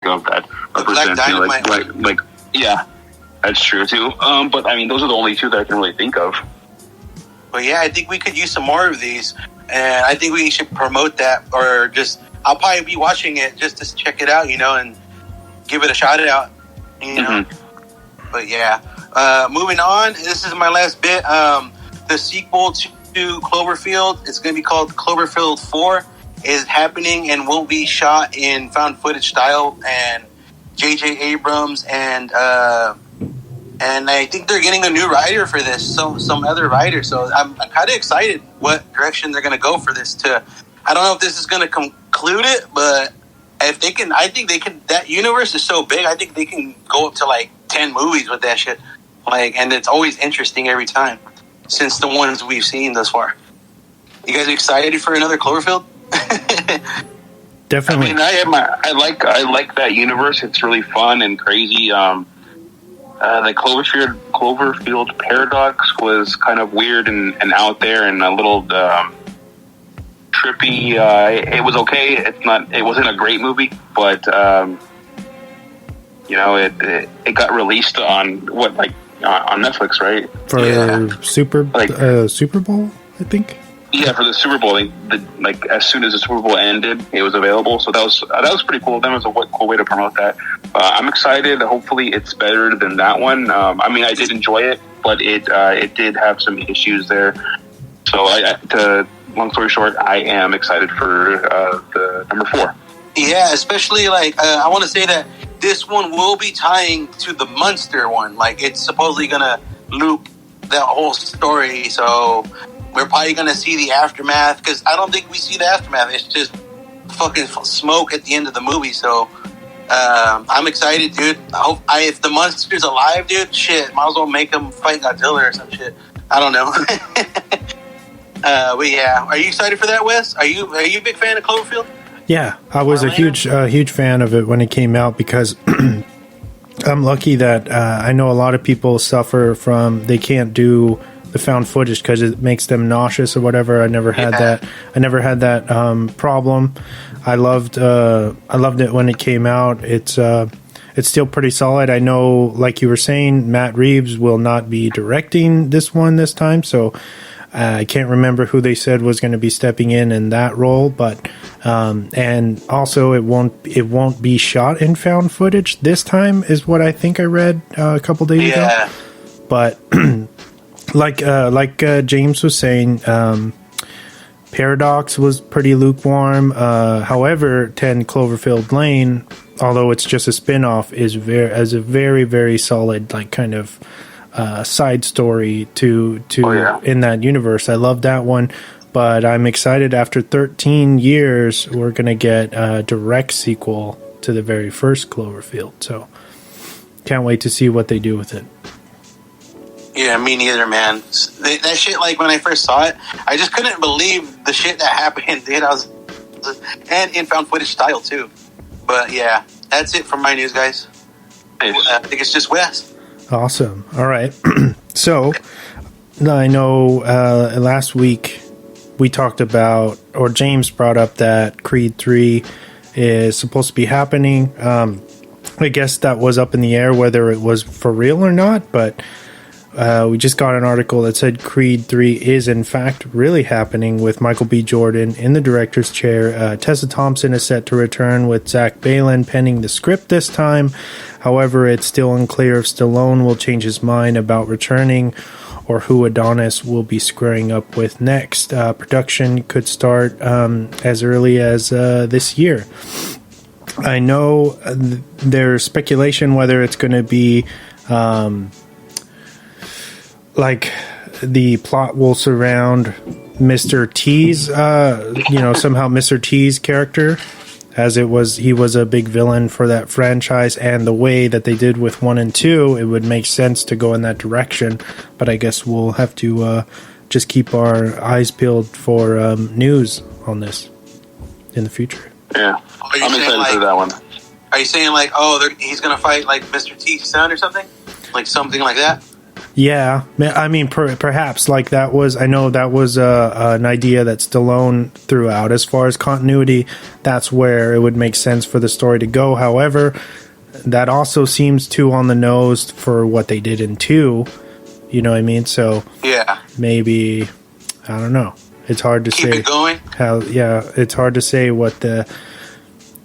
of that The Black represents Dynamite. like yeah, that's true too. But I mean, those are the only two that I can really think of. But yeah, I think we could use some more of these, and I think we should promote that, or just I'll probably be watching it just to check it out, and give it a shout out, But yeah, moving on. This is my last bit. The sequel to Cloverfield, it's going to be called Cloverfield 4, is happening and will be shot in found footage style, and J.J. Abrams and I think they're getting a new writer for this, some other writer. So I'm kind of excited what direction they're going to go for this. I don't know if this is going to conclude it, but if they can, I think they can. That universe is so big, I think they can go up to like 10 movies with that shit. And it's always interesting every time since the ones we've seen thus far. You guys excited for another Cloverfield? Definitely. I mean, I like that universe. It's really fun and crazy. The Cloverfield paradox was kind of weird and out there and a little trippy. It was okay. It wasn't a great movie, but it got released on on Netflix, right? For Super Bowl, I think. Yeah, for the Super Bowl, as soon as the Super Bowl ended, it was available. So that was pretty cool. That was a cool way to promote that. I'm excited. Hopefully, it's better than that one. I did enjoy it, but it did have some issues there. So, long story short, I am excited for the number 4. Yeah, especially I want to say that this one will be tying to the Munster one. It's supposedly gonna loop that whole story. So we're probably going to see the aftermath, because I don't think we see the aftermath. It's just fucking smoke at the end of the movie. So I'm excited, dude. If the monster's alive, dude, shit, might as well make him fight Godzilla or some shit. I don't know. But yeah, are you excited for that, Wes? Are you a big fan of Cloverfield? Yeah, I was a huge fan of it when it came out, because I'm lucky that I know a lot of people suffer from, they can't do the found footage because it makes them nauseous or whatever. I never had that. I never had that problem. I loved it when it came out. It's still pretty solid. I know, like you were saying, Matt Reeves will not be directing this one this time, so I can't remember who they said was going to be stepping in that role, but and also it won't be shot in found footage this time, is what I think I read a couple days ago. But like James was saying, Paradox was pretty lukewarm. However, 10 Cloverfield Lane, although it's just a spin-off, is a very, very solid kind of side story to in that universe. I love that one, but I'm excited. After 13 years, we're gonna get a direct sequel to the very first Cloverfield. So can't wait to see what they do with it. Yeah, me neither, man. That shit, when I first saw it, I just couldn't believe the shit that happened, dude. And in found footage style, too. But yeah, that's it for my news, guys. I think it's just Wes. Awesome. All right. So, I know last week we talked about, or James brought up, that Creed 3 is supposed to be happening. I guess that was up in the air whether it was for real or not, but we just got an article that said Creed 3 is in fact really happening, with Michael B. Jordan in the director's chair. Tessa Thompson is set to return with Zach Balan penning the script this time. However, it's still unclear if Stallone will change his mind about returning or who Adonis will be squaring up with next. Production could start as early as this year. I know there's speculation whether it's going to be the plot will surround Mr. T's, somehow Mr. T's character, as he was a big villain for that franchise, and the way that they did with 1 and 2, it would make sense to go in that direction. But I guess we'll have to just keep our eyes peeled for news on this in the future. Yeah, I'm excited for that one. Are you saying he's gonna fight Mr. T's son or something? Something like that? Yeah, I mean, perhaps like that was. I know that was an idea that Stallone threw out as far as continuity. That's where it would make sense for the story to go. However, that also seems too on the nose for what they did in 2. You know what I mean? So yeah, maybe I don't know. It's hard to say. Keep it going. It's hard to say what the.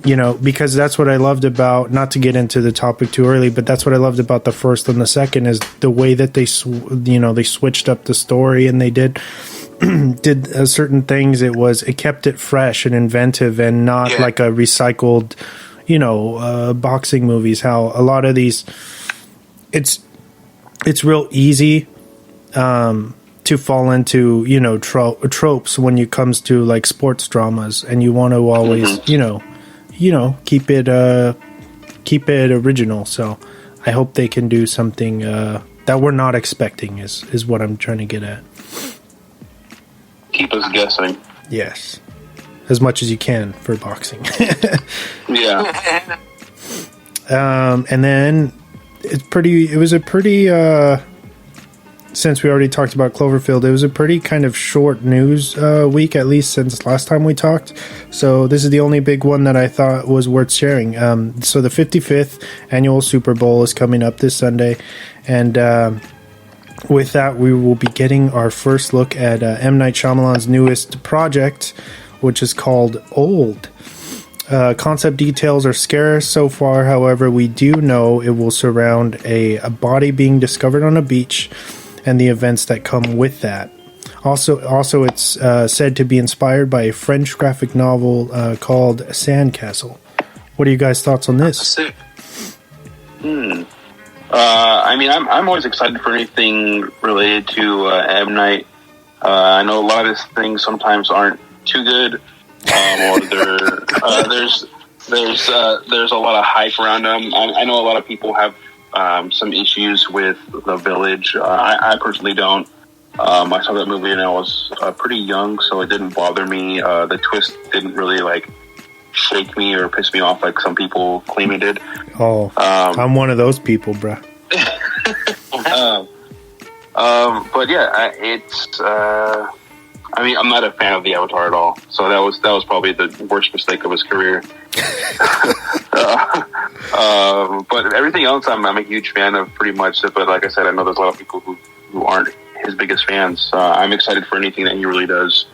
Because that's what I loved about, not to get into the topic too early, but that's what I loved about the first and the second is the way that they switched up the story and they did certain things. It kept it fresh and inventive and not like a recycled, boxing movies. How a lot of these, it's real easy, to fall into, tropes when it comes to like sports dramas, and you want to always, keep it original. So I hope they can do something that we're not expecting is what I'm trying to get at. Keep us guessing. Yes. As much as you can for boxing. Yeah. And then it was a pretty since we already talked about Cloverfield, it was a pretty kind of short news week, at least since last time we talked. So this is the only big one that I thought was worth sharing. So the 55th annual Super Bowl is coming up this Sunday. And with that, we will be getting our first look at M. Night Shyamalan's newest project, which is called Old. Concept details are scarce so far. However, we do know it will surround a body being discovered on a beach and the events that come with that. Also, it's said to be inspired by a French graphic novel called Sandcastle. What are you guys' thoughts on this? Sick. I mean, I'm always excited for anything related to M. Night. I know a lot of his things sometimes aren't too good, or there's a lot of hype around him. I know a lot of people have some issues with The Village. I personally don't. I saw that movie and I was pretty young, so it didn't bother me. The twist didn't really shake me or piss me off like some people claim it did. Oh, I'm one of those people, bruh. But yeah, it's. I mean, I'm not a fan of the Avatar at all, so that was probably the worst mistake of his career. But everything else, I'm a huge fan of, pretty much. But like I said, I know there's a lot of people who aren't his biggest fans. I'm excited for anything that he really does.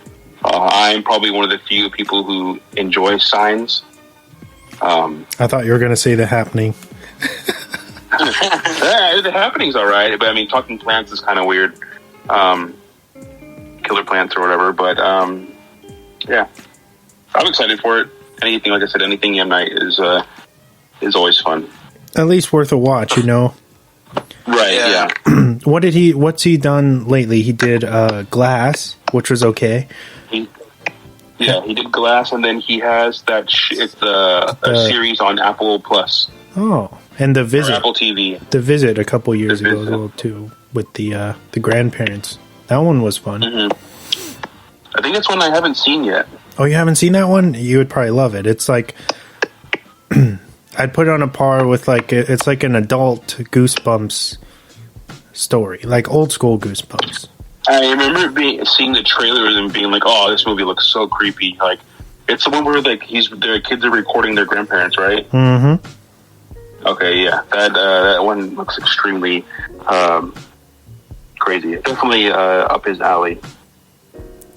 I'm probably one of the few people who enjoy Signs. I thought you were going to say The Happening. Yeah, The Happening's all right, but I mean, Talking Plants is kind of weird. Killer Plants or whatever, but yeah, I'm excited for it. Anything, like I said, anything M. Night is always fun. At least worth a watch, Right? Yeah. What's he done lately? He did Glass, which was okay. He did Glass, and then he has that. It's a series on Apple Plus. Oh, and The Visit, Apple TV. The Visit a couple years ago as well too, with the grandparents. That one was fun. Mm-hmm. I think that's one I haven't seen yet. Oh, you haven't seen that one? You would probably love it. It's like I'd put it on a par with it's like an adult Goosebumps story, like old school Goosebumps. I remember seeing the trailers and being like, "Oh, this movie looks so creepy." Like, it's the one where their kids are recording their grandparents, right? Mm-hmm. Okay, yeah, that one looks extremely crazy. Definitely up his alley.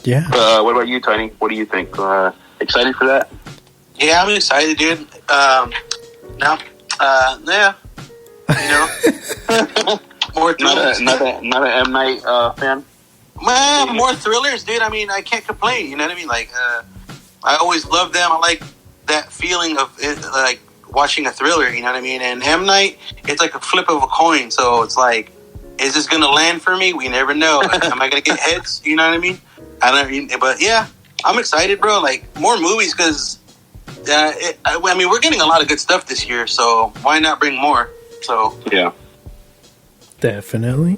Yeah. What about you, Tiny? What do you think? Excited for that? Yeah, I'm excited, dude. Yeah. More thrillers. Not an M. Night fan? Man, more thrillers, dude. I mean, I can't complain. You know what I mean? I always love them. I like that feeling of it, watching a thriller. You know what I mean? And M. Night, it's like a flip of a coin. So it's like, is this going to land for me? We never know. Am I going to get heads? You know what I mean? But yeah, I'm excited, bro. More movies because, I mean, we're getting a lot of good stuff this year. So why not bring more? So yeah, definitely.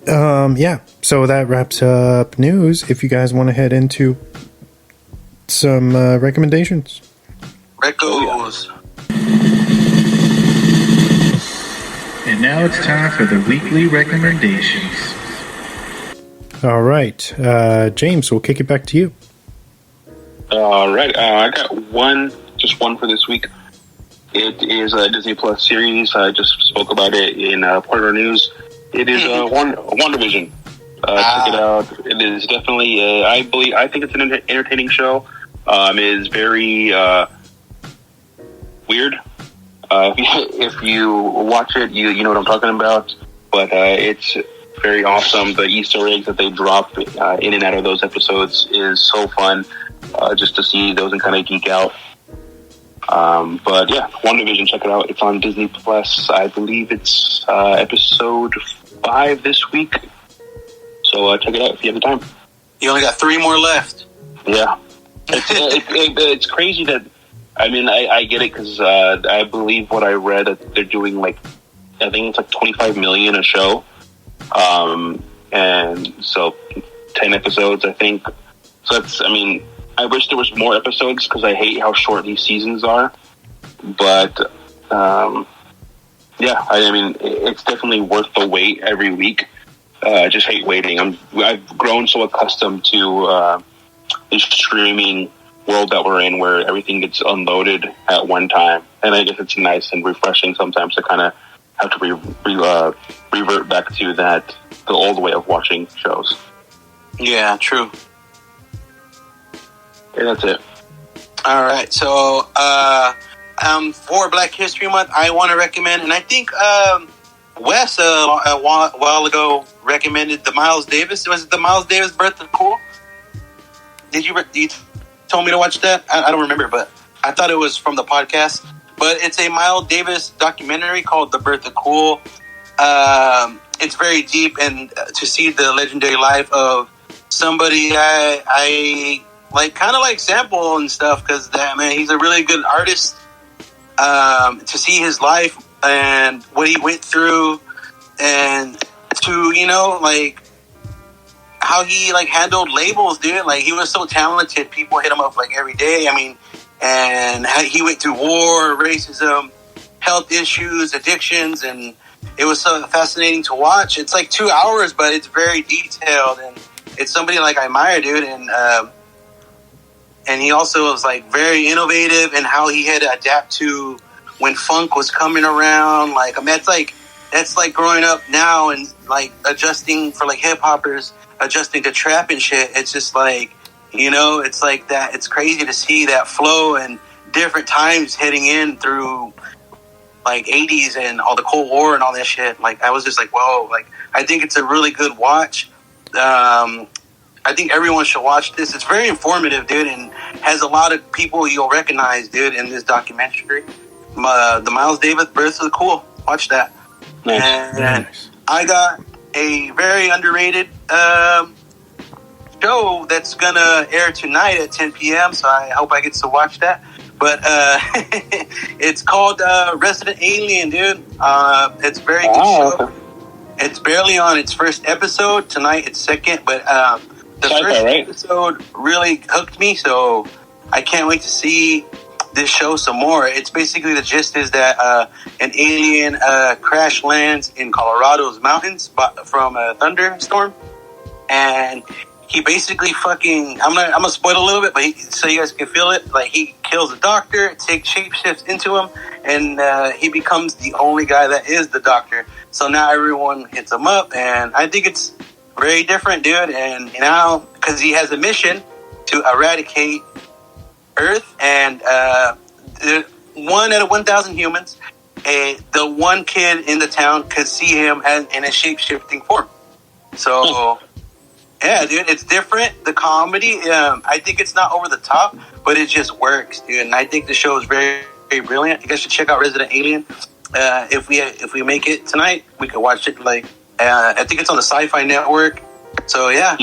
Yeah. So that wraps up news. If you guys want to head into some recommendations. Recos. And now it's time for the weekly recommendations. All right. James, we'll kick it back to you. All right. I got just one for this week. It is a Disney Plus series. I just spoke about it in Porter News. It is WandaVision. Check it out. It is definitely, I think it's an entertaining show. It is very weird. If you watch it, you know what I'm talking about. But it's very awesome. The Easter eggs that they drop in and out of those episodes is so fun. Just to see those and kind of geek out. But yeah, WandaVision, check it out. It's on Disney Plus. I believe it's episode 5 this week. So check it out if you have the time. You only got 3 more left. Yeah. It's crazy that, I mean, I get it because I believe what I read that they're doing I think it's like 25 million a show. And so 10 episodes, I think. So that's, I mean, I wish there was more episodes because I hate how short these seasons are. But, yeah, I mean, it's definitely worth the wait every week. I just hate waiting. I've grown so accustomed to this streaming world that we're in where everything gets unloaded at one time. And I guess it's nice and refreshing sometimes to kind of have to revert back to the old way of watching shows. Yeah, true. Yeah, that's it. All right. So, for Black History Month, I want to recommend, and I think Wes a while ago recommended the Miles Davis. Was it the Miles Davis Birth of Cool? You told me to watch that? I don't remember, but I thought it was from the podcast. But it's a Miles Davis documentary called The Birth of Cool. It's very deep, and to see the legendary life of somebody I like, kind of like sample and stuff, because man, he's a really good artist. To see his life and what he went through, and to like how he handled labels, dude. Like, he was so talented. People hit him up every day. I mean, and how he went through war, racism, health issues, addictions, and it was so fascinating to watch. It's 2 hours, but it's very detailed, and it's somebody I admire, dude. And he also was very innovative in how he had to adapt to when funk was coming around. I mean, that's growing up now and adjusting for hip hoppers, adjusting to trap and shit. It's just it's that. It's crazy to see that flow and different times heading in through 80s and all the Cold War and all that shit. I was just whoa. I think it's a really good watch. I think everyone should watch this. It's very informative, dude, and has a lot of people you'll recognize, dude, in this documentary. The Miles Davis Birth of Cool. Watch that. Nice. And Nice. I got a very underrated show that's going to air tonight at 10 p.m., so I hope I get to watch that. But it's called Resident Alien, dude. It's a very good show. Okay. It's barely on its first episode. Tonight it's second, but the first episode really hooked me, so I can't wait to see this show some more. It's basically, the gist is that an alien crash lands in Colorado's mountains from a thunderstorm, and he basically fucking, I'm gonna spoil a little bit, but so you guys can feel it. He kills a doctor, shapeshifts into him, and he becomes the only guy that is the doctor. So now everyone hits him up, and I think it's very different, dude. And now, because he has a mission to eradicate Earth, and 1 out of 1,000 humans, the one kid in the town could see him in a shape-shifting form. So, yeah, dude, it's different. The comedy, I think it's not over the top, but it just works, dude. And I think the show is very, very brilliant. You guys should check out Resident Alien. If we make it tonight, we could watch it. I think it's on the Sci-Fi Network. So yeah,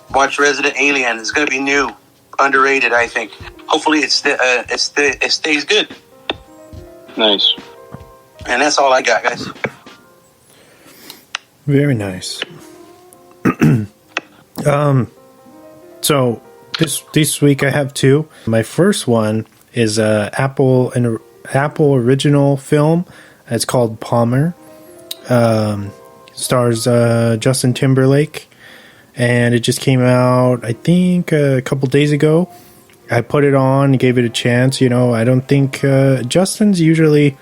watch Resident Alien. It's gonna be new, underrated. I think. Hopefully, it stays good. Nice. And that's all I got, guys. Very nice. So this week I have 2. My first one is an Apple original film. It's called Palmer. Stars Justin Timberlake, and it just came out, I think, a couple days ago. I put it on, gave it a chance. I don't think Justin's usually